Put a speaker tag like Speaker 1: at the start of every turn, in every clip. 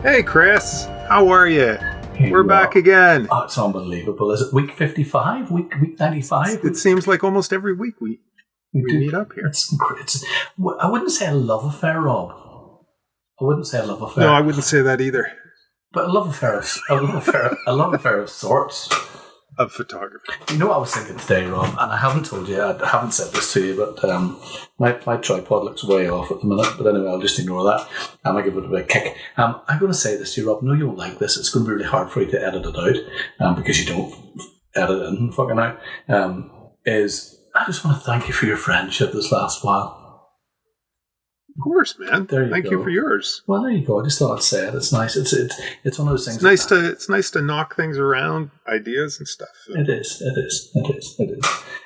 Speaker 1: Hey, Chris. How are you?
Speaker 2: Hey,
Speaker 1: We're back again.
Speaker 2: Oh, it's unbelievable. Is it week 55? Week 95?
Speaker 1: It seems like almost every week we meet up here.
Speaker 2: It's, I wouldn't say a love affair, Rob. I wouldn't say a love affair.
Speaker 1: No, I wouldn't say that either.
Speaker 2: But a love affair of sorts.
Speaker 1: Of photography.
Speaker 2: You know what I was thinking today, Rob? And I haven't told you, I haven't said this to you, but my tripod looks way off at the minute. But anyway, I'll just ignore that. And I'll give it a bit of a kick. I'm going to say this to you, Rob. No, you won't like this. It's going to be really hard for you to edit it out because you don't edit it in fucking out. Is I just want to thank you for your friendship this last while.
Speaker 1: Of course, man. Thank you for yours.
Speaker 2: Well, there you go. I just thought I'd say it. It's nice. It's one of those things.
Speaker 1: It's nice to knock things around, ideas and stuff.
Speaker 2: It is.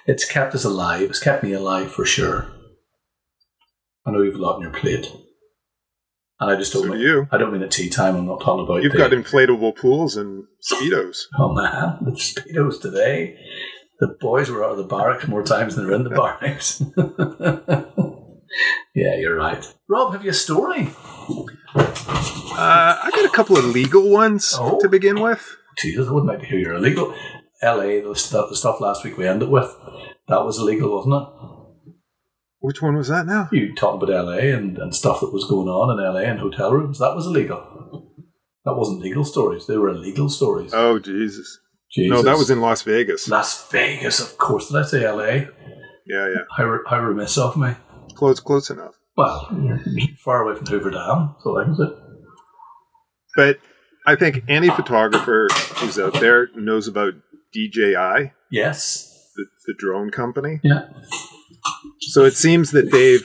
Speaker 2: It's kept us alive. It's kept me alive for sure. I know you've a lot on your plate, and I just don't. I don't mean at tea time. I'm not talking about.
Speaker 1: You've got inflatable pools and speedos.
Speaker 2: Oh man, the speedos today. The boys were out of the barracks more times than they're in the barracks. Yeah, you're right. Rob, have you a story?
Speaker 1: I got a couple of legal ones to begin with.
Speaker 2: Jesus, I wouldn't like to hear you're illegal. LA, the stuff last week we ended with, that was illegal, wasn't it?
Speaker 1: Which one was that now?
Speaker 2: You talking about LA and stuff that was going on in LA and hotel rooms. That was illegal. That wasn't legal stories. They were illegal stories.
Speaker 1: Oh, Jesus. No, that was in Las Vegas.
Speaker 2: Las Vegas, of course. Did I say LA?
Speaker 1: Yeah.
Speaker 2: How remiss of me.
Speaker 1: Close enough.
Speaker 2: Well, you're far away from Hoover Dam, so that was it.
Speaker 1: But I think any photographer who's out there knows about DJI.
Speaker 2: Yes.
Speaker 1: The drone company.
Speaker 2: Yeah.
Speaker 1: So it seems that they've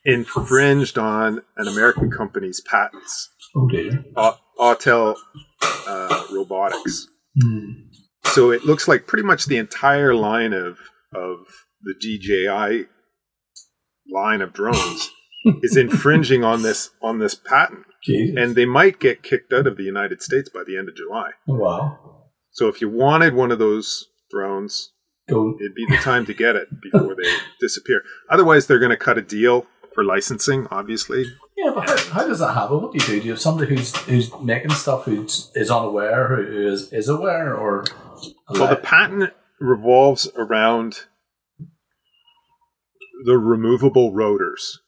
Speaker 1: infringed on an American company's patents.
Speaker 2: Oh dear.
Speaker 1: Autel Robotics. So it looks like pretty much the entire line of the DJI line of drones is infringing on this patent.
Speaker 2: Jesus.
Speaker 1: And they might get kicked out of the United States by the end of July.
Speaker 2: Oh, wow.
Speaker 1: So if you wanted one of those drones, it'd be the time to get it before they disappear. Otherwise, they're going to cut a deal for licensing, obviously.
Speaker 2: Yeah, but how does that happen? What do you do? Do you have somebody who's making stuff who is unaware, who is aware, or...
Speaker 1: Well, the patent revolves around the removable rotors.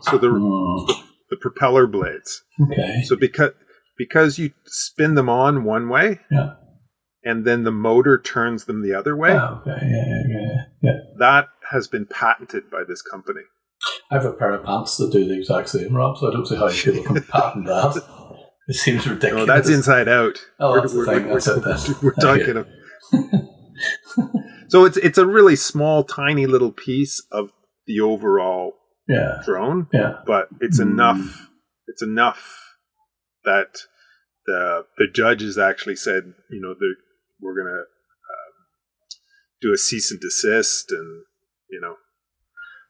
Speaker 1: So the propeller blades.
Speaker 2: Okay.
Speaker 1: So because you spin them on one way, and then the motor turns them the other way.
Speaker 2: Oh, okay. Yeah.
Speaker 1: That has been patented by this company.
Speaker 2: I have a pair of pants that do the exact same, Rob, so I don't see how people can patent that. It seems ridiculous.
Speaker 1: Oh, that's inside out.
Speaker 2: Oh, that's the thing. That's it then.
Speaker 1: We're talking of... So it's a really small, tiny little piece of the overall drone, but it's enough. It's enough that the judges actually said, we're going to do a cease and desist, and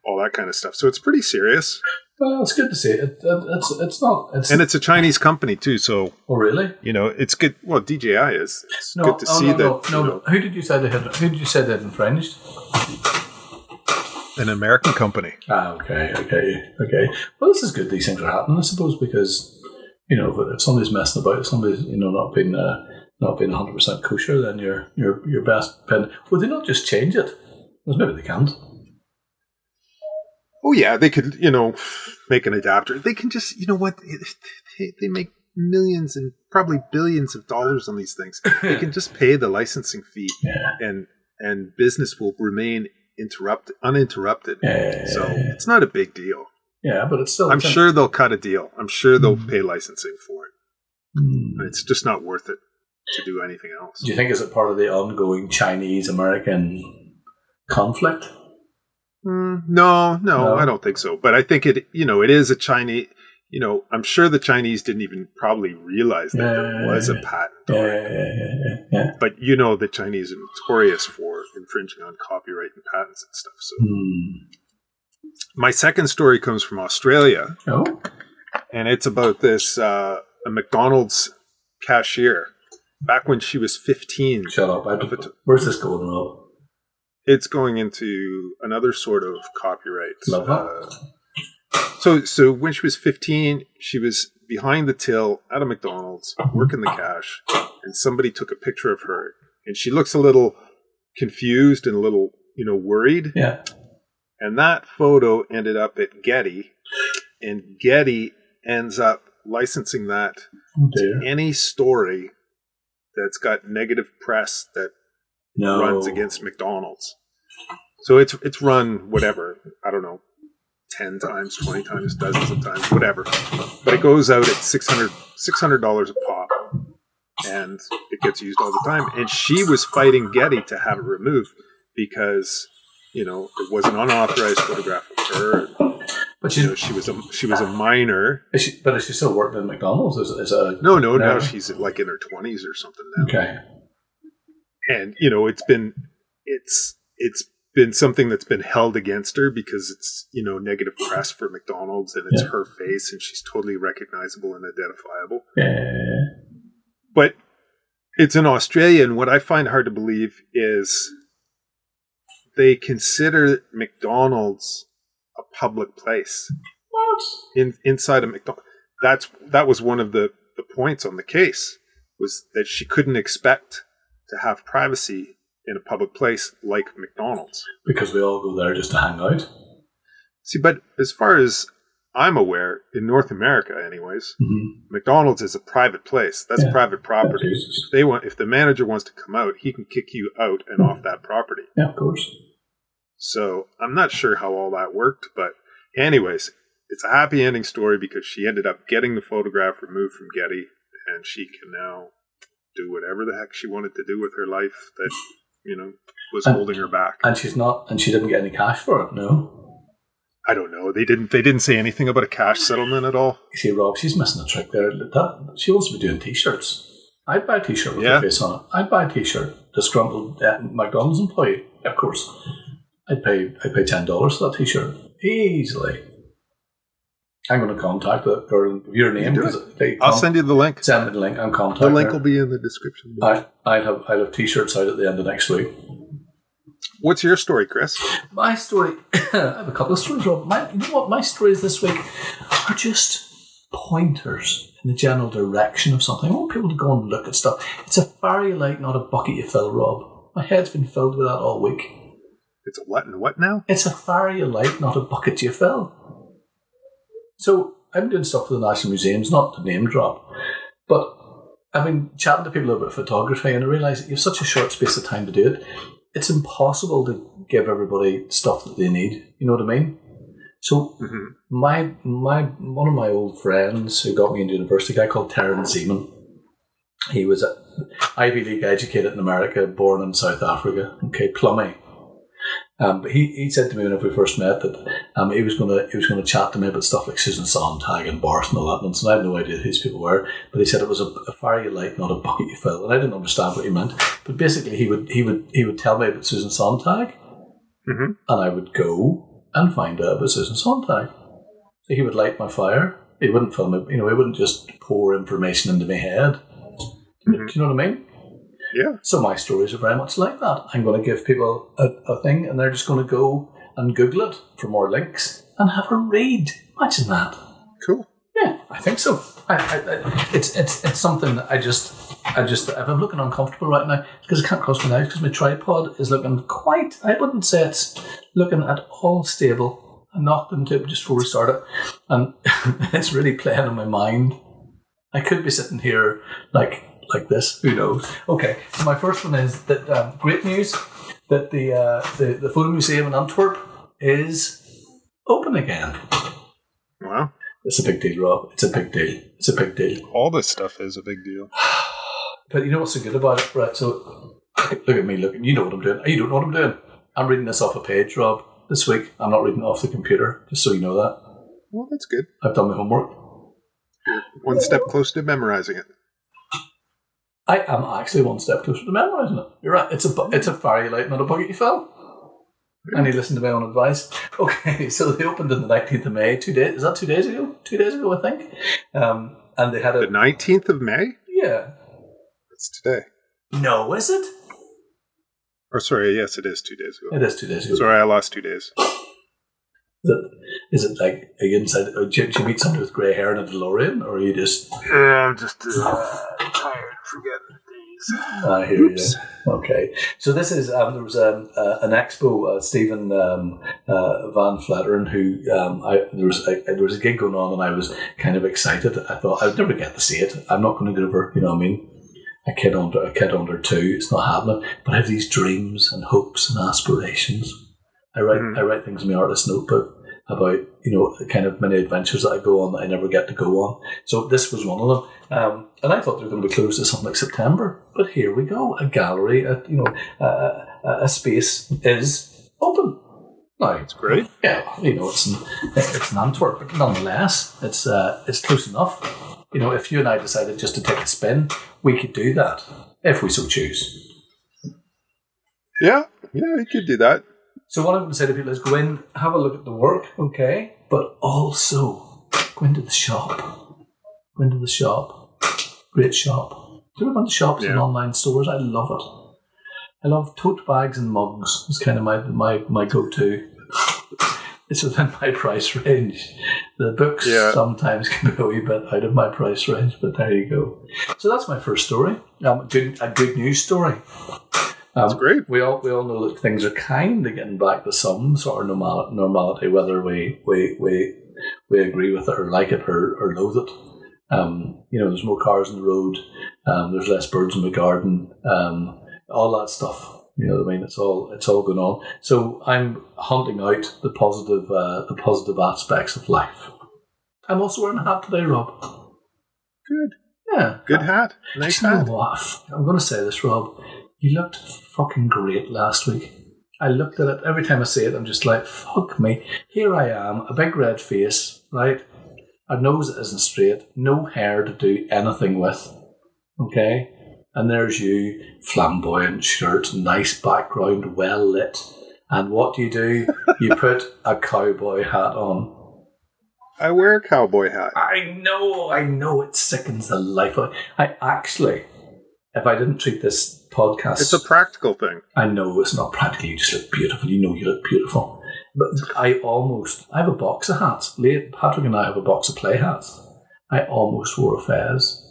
Speaker 1: all that kind of stuff. So it's pretty serious.
Speaker 2: Well, it's good to see it. It's not.
Speaker 1: And it's a Chinese company too, so.
Speaker 2: Oh, really?
Speaker 1: It's good. Well, DJI is. It's good to see that.
Speaker 2: No. Who did you say they had infringed?
Speaker 1: An American company.
Speaker 2: Okay. Well, this is good. These things are happening, I suppose, because if somebody's messing about, if somebody's not being 100% kosher, then your best pen. Would they not just change it? Well, maybe they can't.
Speaker 1: Oh yeah, they could make an adapter. They can just they make millions and probably billions of dollars on these things. They can just pay the licensing fee, and business will remain uninterrupted. So it's not a big deal.
Speaker 2: Yeah, but it's still.
Speaker 1: I'm sure they'll cut a deal. I'm sure they'll pay licensing for it. It's just not worth it to do anything else.
Speaker 2: Do you think is it part of the ongoing Chinese-American conflict?
Speaker 1: No, I don't think so. But I think it is a Chinese. I'm sure the Chinese didn't even probably realize that there was a patent on it.
Speaker 2: Yeah.
Speaker 1: But the Chinese are notorious for infringing on copyright and patents and stuff. So my second story comes from Australia.
Speaker 2: Oh.
Speaker 1: And it's about this a McDonald's cashier back when she was 15.
Speaker 2: Shut up. Where's this going, Rob?
Speaker 1: It's going into another sort of copyright.
Speaker 2: Love that.
Speaker 1: So when she was 15, she was behind the till at a McDonald's, working the cash, and somebody took a picture of her, and she looks a little confused and a little, worried.
Speaker 2: Yeah.
Speaker 1: And that photo ended up at Getty, and Getty ends up licensing that to any story that's got negative press that runs against McDonald's. So it's run whatever, I don't know, 10 times, 20 times, dozens of times, whatever. But it goes out at $600 a pop, and it gets used all the time. And she was fighting Getty to have it removed because, it was an unauthorized photograph of her. But she was a minor.
Speaker 2: Is she still working at McDonald's?
Speaker 1: No. Now she's like in her 20s or something now.
Speaker 2: Okay.
Speaker 1: And it's been something that's been held against her because it's negative press for McDonald's, and it's her face, and she's totally recognizable and identifiable.
Speaker 2: Yeah.
Speaker 1: But it's in Australia, and what I find hard to believe is they consider McDonald's a public place.
Speaker 2: What?
Speaker 1: Inside of McDonald's. That was one of the points on the case, was that she couldn't expect to have privacy in a public place like McDonald's.
Speaker 2: Because we all go there just to hang out.
Speaker 1: See, but as far as I'm aware, in North America anyways, McDonald's is a private place. That's private property. If the manager wants to come out, he can kick you out and off that property.
Speaker 2: Yeah, of course.
Speaker 1: So I'm not sure how all that worked, but anyways, it's a happy ending story because she ended up getting the photograph removed from Getty, and she can now do whatever the heck she wanted to do with her life that, was holding her back.
Speaker 2: And she didn't get any cash for it, no?
Speaker 1: I don't know. They didn't say anything about a cash settlement at all.
Speaker 2: You see, Rob, she's missing a trick there. She wants to be doing t-shirts. I'd buy a t-shirt with her face on it. I'd buy a t-shirt, disgruntled McDonald's employee, of course. I'd pay $10 for that t-shirt easily. I'm going to contact the girl and give your name.
Speaker 1: I'll send you the link.
Speaker 2: Send me the link. I'm contacting
Speaker 1: her. The link will be in the description.
Speaker 2: I'll have t-shirts out at the end of next week.
Speaker 1: What's your story, Chris?
Speaker 2: My story. I have a couple of stories, Rob. You know what? My stories this week are just pointers in the general direction of something. I want people to go and look at stuff. It's a fire you light, not a bucket you fill, Rob. My head's been filled with that all week.
Speaker 1: It's a what and what now?
Speaker 2: It's a fire you light, not a bucket you fill. So I've been doing stuff for the National Museums, not to name drop, but I've been chatting to people about photography, and I realise that you have such a short space of time to do it. It's impossible to give everybody stuff that they need. You know what I mean? So my one of my old friends who got me into university, a guy called Terence Zeman, he was Ivy League educated in America, born in South Africa. Okay, Plummy. But he said to me when we first met that he was going to chat to me about stuff like Susan Sontag and Barth and all that nonsense. And I had no idea who these people were, but he said it was a fire you light, not a bucket you fill. And I didn't understand what he meant. But basically, he would tell me about Susan Sontag, and I would go and find out about Susan Sontag. So he would light my fire. He wouldn't fill me. He wouldn't just pour information into my head. Do you know what I mean?
Speaker 1: Yeah.
Speaker 2: So my stories are very much like that. I'm going to give people a thing, and they're just going to go and Google it for more links and have a read. Imagine that.
Speaker 1: Cool.
Speaker 2: Yeah, I think so. It's something that I just if I'm looking uncomfortable right now, because I can't cross my knives because my tripod is looking quite. I wouldn't say it's looking at all stable. I knocked into it just before we started, and it's really playing on my mind. I could be sitting here like this, who knows? Okay, so my first one is that great news that the Photo Museum in Antwerp is open again.
Speaker 1: Wow.
Speaker 2: It's a big deal, Rob. It's a big deal. It's a big deal.
Speaker 1: All this stuff is a big deal.
Speaker 2: But you know what's so good about it? Right, so look at me, you know what I'm doing. You don't know what I'm doing. I'm reading this off a page, Rob, this week. I'm not reading it off the computer, just so you know that.
Speaker 1: Well, that's good.
Speaker 2: I've done my homework.
Speaker 1: You're one step closer to memorizing it.
Speaker 2: I am actually one step closer to memorising it. You're right. It's a fire you light, not a bucket you fill. And you listen to my own advice. Okay, so they opened on the 19th of May. 2 days. Is that 2 days ago? 2 days ago, I think. And they had
Speaker 1: the 19th of May?
Speaker 2: Yeah.
Speaker 1: It's today.
Speaker 2: No, is it?
Speaker 1: Or sorry, yes, it is 2 days ago.
Speaker 2: It is 2 days ago.
Speaker 1: Sorry, I lost 2 days.
Speaker 2: Is it like, are you inside? Do you meet somebody with grey hair in a DeLorean, or are you just?
Speaker 1: Yeah, I'm just tired, forgetting things.
Speaker 2: I hear you. Okay, so this is there was an expo. Stephen Van Fletteren, who there was a gig going on, and I was kind of excited. I thought I'd never get to see it. I'm not going to go over, you know what I mean? A kid under 2. It's not happening. But I have these dreams and hopes and aspirations. I write things in my artist notebook about, you know, the kind of many adventures that I go on that I never get to go on. So this was one of them. And I thought they were going to be closed to something like September. But here we go. A gallery, a space is open. Now,
Speaker 1: it's great.
Speaker 2: Yeah, you know, it's in Antwerp, but nonetheless, it's close enough. You know, if you and I decided just to take a spin, we could do that if we so choose.
Speaker 1: Yeah, we could do that.
Speaker 2: So what I'm going to say to people is go in, have a look at the work, okay? But also go into the shop. Go into the shop. Great shop. Do you remember the shops and online stores? I love it. I love tote bags and mugs. It's kind of my go-to. It's within my price range. The books sometimes can be a wee bit out of my price range, but there you go. So that's my first story. A good news story.
Speaker 1: That's great.
Speaker 2: We all know that things are kind of getting back to some sort of normality, whether we agree with it or like it or loathe it. You know, there's more cars on the road. There's less birds in the garden. All that stuff. You know what I mean? It's all going on. So I'm hunting out the positive aspects of life. I'm also wearing a hat today, Rob.
Speaker 1: Good.
Speaker 2: Yeah.
Speaker 1: Good hat. Nice hat.
Speaker 2: You know what? I'm going to say this, Rob. You looked fucking great last week. I looked at it. Every time I see it, I'm just like, fuck me. Here I am, a big red face, right? A nose that isn't straight. No hair to do anything with. Okay? And there's you, flamboyant shirt, nice background, well lit. And what do? You put a cowboy hat on.
Speaker 1: I wear a cowboy hat.
Speaker 2: I know, it sickens the life out. I actually, if I didn't treat this podcast...
Speaker 1: It's a practical thing.
Speaker 2: I know, it's not practical, you just look beautiful. You know you look beautiful. But I have a box of hats. Patrick and I have a box of play hats. I almost wore a fez.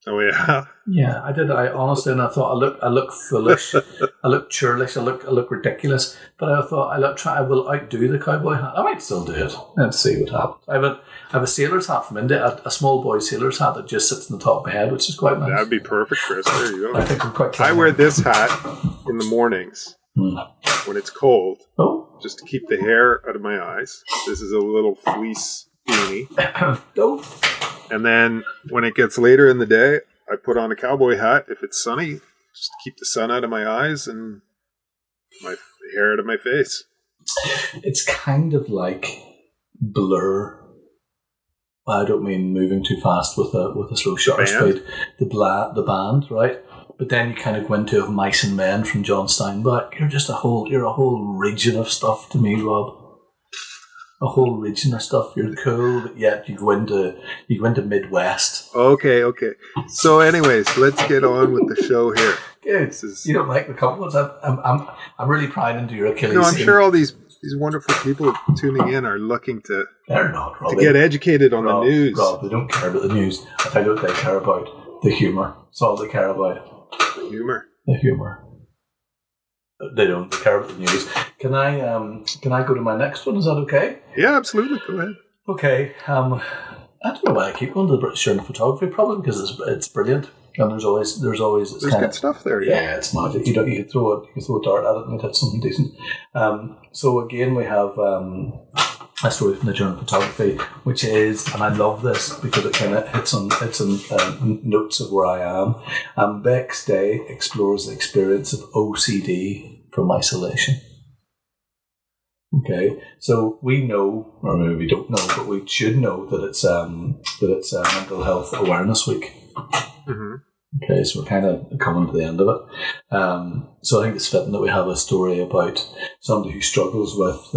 Speaker 1: Oh yeah.
Speaker 2: Yeah, I did. I honestly, and I thought I look foolish, I look churlish, I look ridiculous. But I thought I will outdo the cowboy hat. I might still do it. Let's see what happens. I have a sailor's hat from India, a small boy sailor's hat that just sits on the top of my head, which is quite nice.
Speaker 1: That'd be perfect, Chris. There you go.
Speaker 2: I think I'm quite.
Speaker 1: I wear this hat in the mornings when it's cold, just to keep the hair out of my eyes. This is a little fleece beanie. And then when it gets later in the day, I put on a cowboy hat if it's sunny, just to keep the sun out of my eyes and my hair out of my face.
Speaker 2: It's kind of like Blur. I don't mean moving too fast with a slow shutter speed. The band, right? But then you kind of go into Of Mice and Men from John Steinbeck. You're a whole region of stuff to me, Rob. A whole region of stuff. You're cool, but yet you go into Midwest.
Speaker 1: Okay. So, anyways, let's get on with the show here.
Speaker 2: Good. You don't like the compliments? I'm really prying into your Achilles.
Speaker 1: No, I'm sure all these wonderful people tuning in are looking to.
Speaker 2: They're not, Rob.
Speaker 1: To get educated on the news.
Speaker 2: Rob, they don't care about the news. I tell you what they care about: the humour. That's all they care about.
Speaker 1: The humour.
Speaker 2: The humour. They don't. They care about the news. Can I go to my next one? Is that okay?
Speaker 1: Yeah, absolutely. Go ahead.
Speaker 2: Okay. I don't know why I keep going to the British Journal of Photography. Probably because it's brilliant, and there's always
Speaker 1: good stuff there.
Speaker 2: Yeah, it's magic. You can throw a dart at it and it hits something decent. So again, we have a story from the Journal of Photography, which is, and I love this because it kind of hits on notes of where I am. Bex Day explores the experience of OCD from isolation. Okay, so we know, or maybe we don't know, but we should know that it's Mental Health Awareness Week.
Speaker 1: Mm-hmm.
Speaker 2: Okay, so we're kind of coming to the end of it. So I think it's fitting that we have a story about somebody who struggles with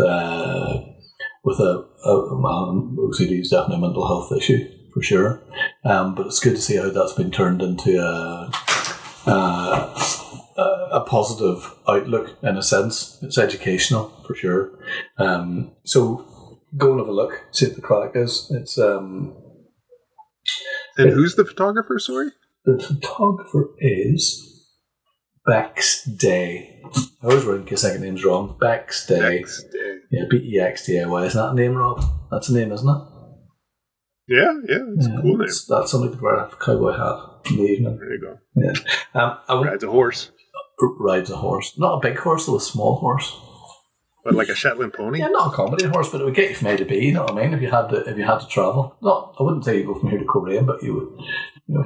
Speaker 2: OCD is definitely a mental health issue for sure. But it's good to see how that's been turned into a positive outlook in a sense. It's educational for sure. So go and have a look, see what the crack is. It's
Speaker 1: and who's the photographer? Sorry,
Speaker 2: the photographer is Bex Day. I always write in case I get names wrong. Bex Day.
Speaker 1: Bex Day.
Speaker 2: Yeah, Bexday. Isn't that a name, Rob? That's a name, isn't it?
Speaker 1: Yeah, it's a cool name.
Speaker 2: That's somebody to wear a cowboy hat in the evening.
Speaker 1: There you go.
Speaker 2: Yeah.
Speaker 1: Rides a horse.
Speaker 2: Rides a horse. Not a big horse, though, a small horse.
Speaker 1: But like a Shetland pony?
Speaker 2: Yeah, not a comedy horse, but it would get you from A to B, you know what I mean, if you had to travel. Not, I wouldn't say you go from here to Korea, but you would,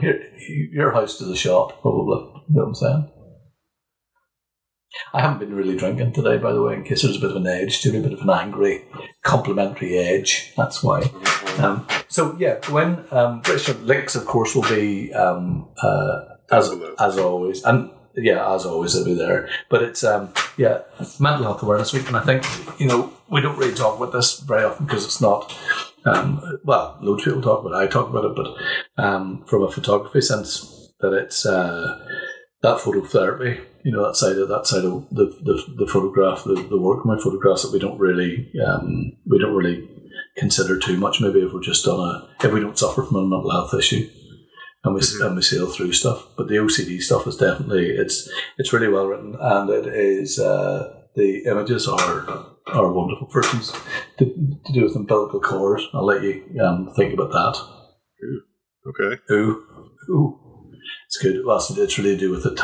Speaker 2: here, your house to the shop, probably. You know what I'm saying? I haven't been really drinking today, by the way, in case there's a bit of an edge to me, a bit of an angry, complimentary edge. That's why. So, yeah, when British links, of course, will be as always. And, yeah, as always, they'll be there. But it's, Mental Health Awareness Week. And I think, we don't really talk about this very often because it's not, loads of people talk about it. I talk about it, but from a photography sense, that it's that phototherapy, that side of the photograph, the work of my photographs that we don't really consider too much. Maybe if we're just if we don't suffer from a mental health issue, and we sail through stuff. But the OCD stuff is definitely it's really well written, and it is the images are wonderful. For instance, to do with umbilical cord, I'll let you think about that.
Speaker 1: Ooh. Okay.
Speaker 2: Ooh. It's good. Well, it's really to do with the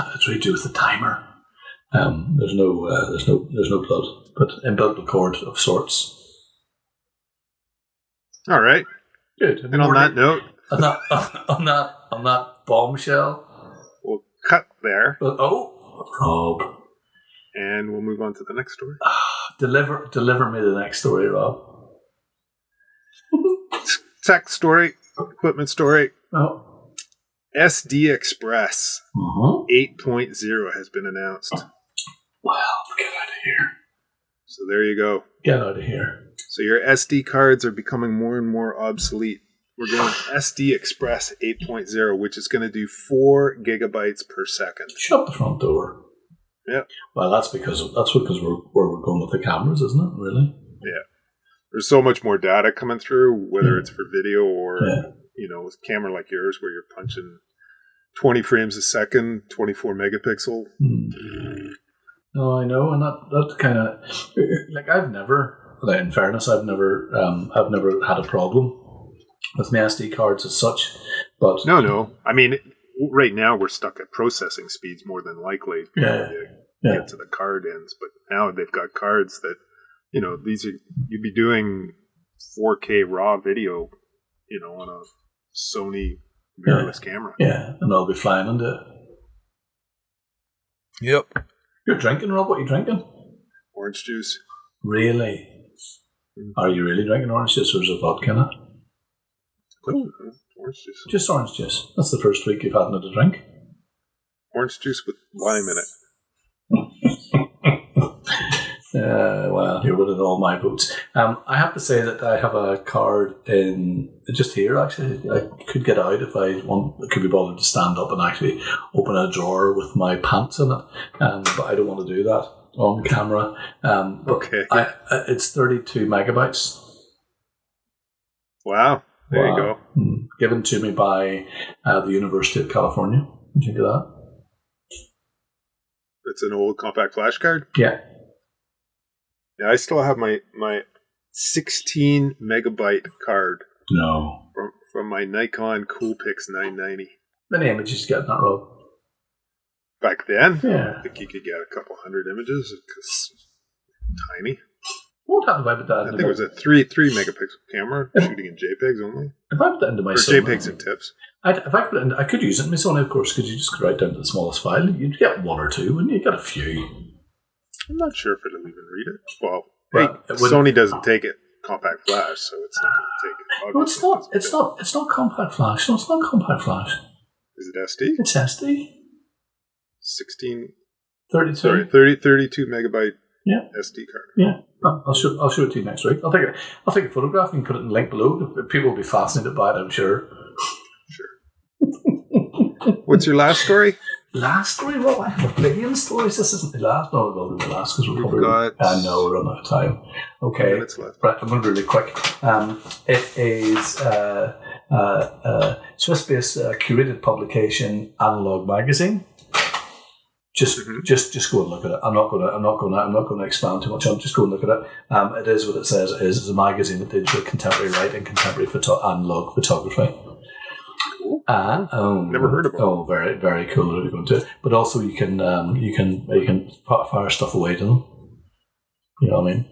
Speaker 2: timer. There's no blood, but umbilical cord of sorts.
Speaker 1: All right.
Speaker 2: Good.
Speaker 1: And on that note,
Speaker 2: on that bombshell,
Speaker 1: we'll cut there.
Speaker 2: Rob,
Speaker 1: and we'll move on to the next story.
Speaker 2: Deliver me the next story, Rob.
Speaker 1: Tech story, equipment story.
Speaker 2: Oh.
Speaker 1: SD Express 8.0 has been announced.
Speaker 2: Well, get out of here.
Speaker 1: So there you go.
Speaker 2: Get out of here.
Speaker 1: So your SD cards are becoming more and more obsolete. We're going SD Express 8.0, which is going to do 4 gigabytes per second.
Speaker 2: Shut the front door.
Speaker 1: Yeah.
Speaker 2: Well, that's because we're going with the cameras, isn't it? Really?
Speaker 1: Yeah. There's so much more data coming through, whether it's for video or with a camera like yours, where you're punching 20 frames a second, 24 megapixel.
Speaker 2: No, I know, and that kind of I've never, in fairness, I've never had a problem with my SD cards as such. But
Speaker 1: no, I mean, right now we're stuck at processing speeds more than likely to get to the card ends. But now they've got cards that these are you'd be doing 4K raw video, on a Sony mirrorless camera.
Speaker 2: Yeah, and I'll be flying into it.
Speaker 1: Yep.
Speaker 2: You're drinking, Rob? What are you drinking?
Speaker 1: Orange juice.
Speaker 2: Really? Are you really drinking orange juice, or is it vodka in it?
Speaker 1: Oh, orange juice.
Speaker 2: Just orange juice. That's the first week you've had another drink.
Speaker 1: Orange juice with lime in it.
Speaker 2: Well, you're winning all my votes. I have to say that I have a card in just here. Actually, I could get out if I want. I could be bothered to stand up and actually open a drawer with my pants in it, but I don't want to do that on camera.
Speaker 1: Okay.
Speaker 2: It's 32 megabytes.
Speaker 1: Wow. There you go.
Speaker 2: Given to me by the University of California. What do you think of that?
Speaker 1: It's an old compact flash card?
Speaker 2: Yeah.
Speaker 1: Yeah, I still have my 16 megabyte card.
Speaker 2: No.
Speaker 1: From my Nikon Coolpix 990.
Speaker 2: Many images you get in that, Rob?
Speaker 1: Back then?
Speaker 2: Yeah.
Speaker 1: I think you could get a couple hundred images because tiny.
Speaker 2: What happened if I put that
Speaker 1: I think it was a 3 megapixel camera shooting in JPEGs only.
Speaker 2: If I put that into my
Speaker 1: Sony, JPEGs and TIFFs.
Speaker 2: If I put it in, I could use it in my Sony, of course, because you just could write down to the smallest file. You'd get 1 or 2, wouldn't you? You get a few.
Speaker 1: I'm not sure if it'll even read it. Well, Sony doesn't take it compact flash, so it's not going to take it.
Speaker 2: No, it's not. It's not compact flash. No, it's not compact flash.
Speaker 1: Is it SD?
Speaker 2: It's SD.
Speaker 1: 32 megabyte.
Speaker 2: Yeah.
Speaker 1: SD card.
Speaker 2: Yeah. I'll show it to you next week. I'll take a photograph and put it in the link below. People will be fascinated by it, I'm sure.
Speaker 1: Sure. What's your last story?
Speaker 2: last story, Rob. I have a billion stories. This isn't the last. No, it will be the last because we're probably. I know we're running out of time. Okay,
Speaker 1: minutes left.
Speaker 2: Right, I'm going to be really quick. It is Swiss-based curated publication, Analogue magazine. Just go and look at it. I'm not going to expand too much on it. Just go and look at it. It is what it says it is. It's a magazine that deals with contemporary writing, contemporary analog photography.
Speaker 1: Never heard of it.
Speaker 2: Oh, very, very cool. Really going to. But also, you can fire stuff away to them. You know what I mean?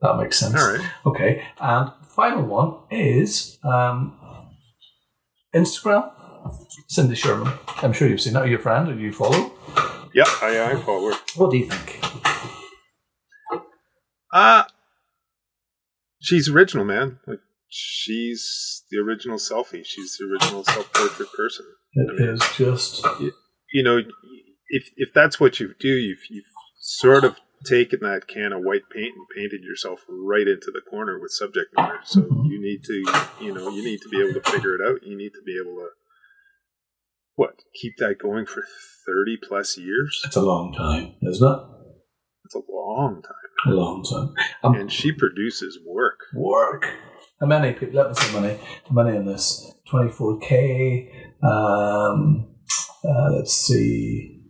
Speaker 2: That makes sense.
Speaker 1: All right.
Speaker 2: Okay. And the final one is Instagram. Cindy Sherman. I'm sure you've seen that. Are you a friend? Or do you follow?
Speaker 1: Yeah, I follow her.
Speaker 2: What do you think?
Speaker 1: She's original, man. Like, she's the original Selfie. She's the original self-portrait person.
Speaker 2: It is just...
Speaker 1: You know, if that's what you do, you've sort of taken that can of white paint and painted yourself right into the corner with subject matter. So you need to be able to figure it out. You need to be able to keep that going for 30 plus years?
Speaker 2: It's a long time, isn't it?
Speaker 1: It's a long time.
Speaker 2: A long time.
Speaker 1: And she produces work.
Speaker 2: How many people? Let me see how many in this. 24K. Let's see.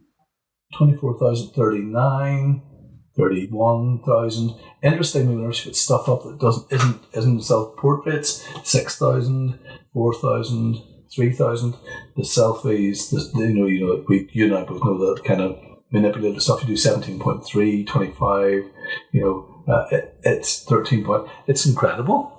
Speaker 2: 24,039. 31,000. Interestingly, when she puts stuff up that isn't self-portraits, 6,000, 4,000, 3,000. The selfies, you and I both know that kind of manipulative stuff. You do 17.3, 25. It's 13 point. It's incredible.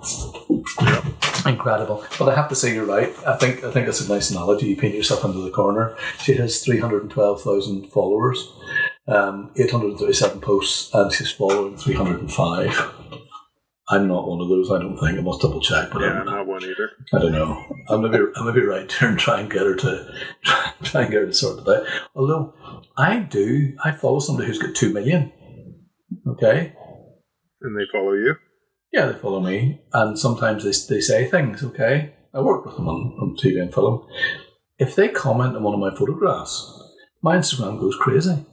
Speaker 1: Yeah.
Speaker 2: Incredible. But I have to say, you're right. I think it's a nice analogy. You paint yourself into the corner. She has 312,000 followers, 837 posts, and she's following 305. I'm not one of those. I don't think. I must double check. But
Speaker 1: I'm not one either.
Speaker 2: I don't know. I'm maybe right there and try and get her to sort it out. Although I follow somebody who's got 2 million. Okay.
Speaker 1: And they follow you?
Speaker 2: Yeah, they follow me, and sometimes they say things. Okay, I work with them on TV and film. If they comment on one of my photographs, my Instagram goes crazy.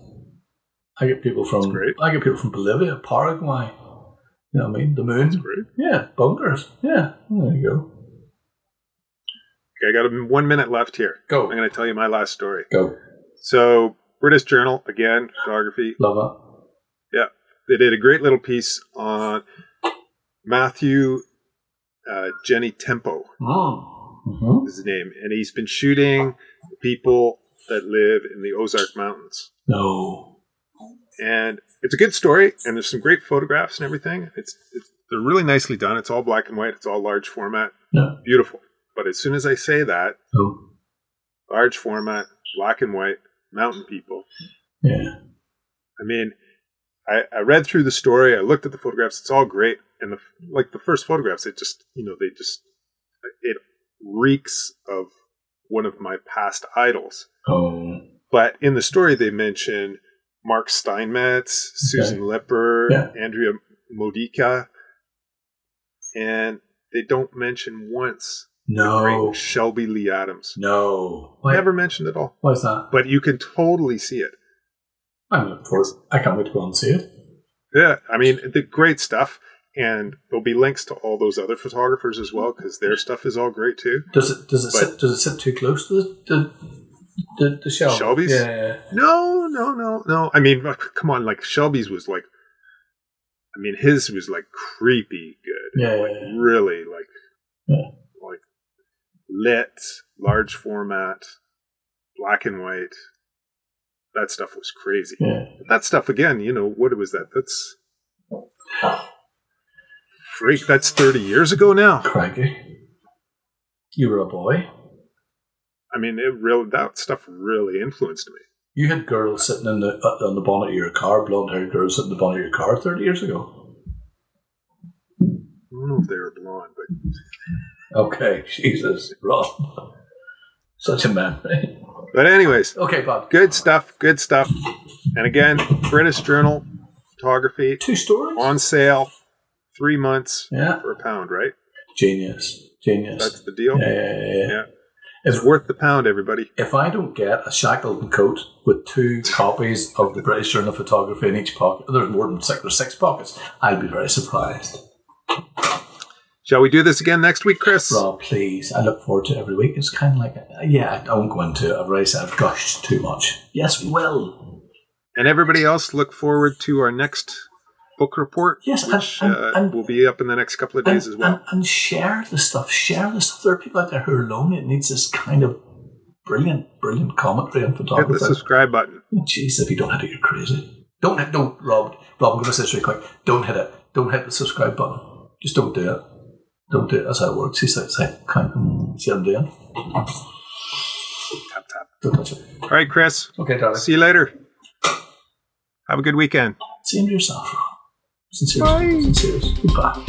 Speaker 2: I get people from Bolivia, Paraguay. You know what I mean? The moon.
Speaker 1: That's great.
Speaker 2: Yeah, bunkers. Yeah, there you go.
Speaker 1: Okay, I got 1 minute left here.
Speaker 2: Go.
Speaker 1: I'm going to tell you my last story.
Speaker 2: Go.
Speaker 1: So, British Journal, again, photography.
Speaker 2: Love it.
Speaker 1: Yeah. They did a great little piece on Matthew Genitempo. Is his name. And he's been shooting people that live in the Ozark Mountains.
Speaker 2: No.
Speaker 1: And it's a good story, and there's some great photographs and everything. They're really nicely done. It's all black and white. It's all large format.
Speaker 2: Yeah.
Speaker 1: Beautiful. But as soon as I say that, large format, black and white, mountain people.
Speaker 2: Yeah.
Speaker 1: I mean, I read through the story. I looked at the photographs. It's all great. And the first photographs, it reeks of one of my past idols.
Speaker 2: Oh.
Speaker 1: But in the story, they mention Mark Steinmetz, Susan Lipper, Andrea Modica, and they don't mention once the great Shelby Lee Adams.
Speaker 2: No.
Speaker 1: Never mentioned at all.
Speaker 2: Why is that?
Speaker 1: But you can totally see it.
Speaker 2: I'm looking for it. I can't wait to go and see it.
Speaker 1: Yeah, I mean, the great stuff, and there'll be links to all those other photographers as well, because their stuff is all great too.
Speaker 2: Does it sit too close to the Shelby?
Speaker 1: Shelby's?
Speaker 2: Yeah.
Speaker 1: No. I mean, come on, like Shelby's was like, I mean, his was like creepy good.
Speaker 2: Yeah.
Speaker 1: Like really like lit, large format, black and white. That stuff was crazy.
Speaker 2: Yeah.
Speaker 1: That stuff again, what was that? That's freak. That's 30 years ago now.
Speaker 2: Crikey. You were a boy.
Speaker 1: I mean, that stuff really influenced me.
Speaker 2: You had girls sitting on the bonnet of your car, blonde-haired girls sitting on the bonnet of your car 30 years ago.
Speaker 1: I don't know if they were blonde, but...
Speaker 2: Okay, Jesus, Rob. Such a memory.
Speaker 1: But anyways.
Speaker 2: Okay, Bob.
Speaker 1: Good stuff. And again, British Journal, photography.
Speaker 2: 2 stories?
Speaker 1: On sale, 3 months for £1, right?
Speaker 2: Genius.
Speaker 1: That's the deal?
Speaker 2: Yeah.
Speaker 1: It's worth the pound, everybody.
Speaker 2: If I don't get a Shackleton coat with 2 copies of the British Journal of Photography in each pocket, there's more than 6 pockets, I'll be very surprised.
Speaker 1: Shall we do this again next week, Chris?
Speaker 2: Rob, please. I look forward to it every week. It's kind of like, I won't go into it. I've already said I've gushed too much. Yes, we will.
Speaker 1: And everybody else, look forward to our next book report, which will be up in the next couple of days as well.
Speaker 2: And share the stuff. Share the stuff. There are people out there who are lonely. It needs this kind of brilliant commentary and photography.
Speaker 1: Hit the subscribe button.
Speaker 2: Jeez, if you don't hit it, you're crazy. Don't, Rob, I'm going to say this really quick. Don't hit it. Don't hit the subscribe button. Just don't do it. Don't do it. That's how it works. See what I'm doing?
Speaker 1: Tap, tap.
Speaker 2: Don't touch it.
Speaker 1: All right, Chris.
Speaker 2: Okay, darling.
Speaker 1: See you later. Have a good weekend.
Speaker 2: Same to yourself. Sincere. Goodbye.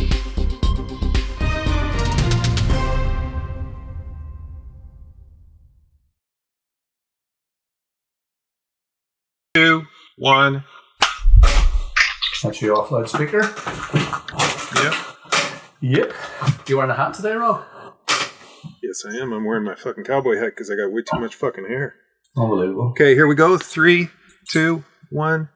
Speaker 1: Two, one.
Speaker 2: That's your off loudspeaker. Yep. You wearing a hat today, Rob?
Speaker 1: Yes, I am. I'm wearing my fucking cowboy hat because I got way too much fucking hair.
Speaker 2: Unbelievable.
Speaker 1: Okay, here we go. 3, 2, 1.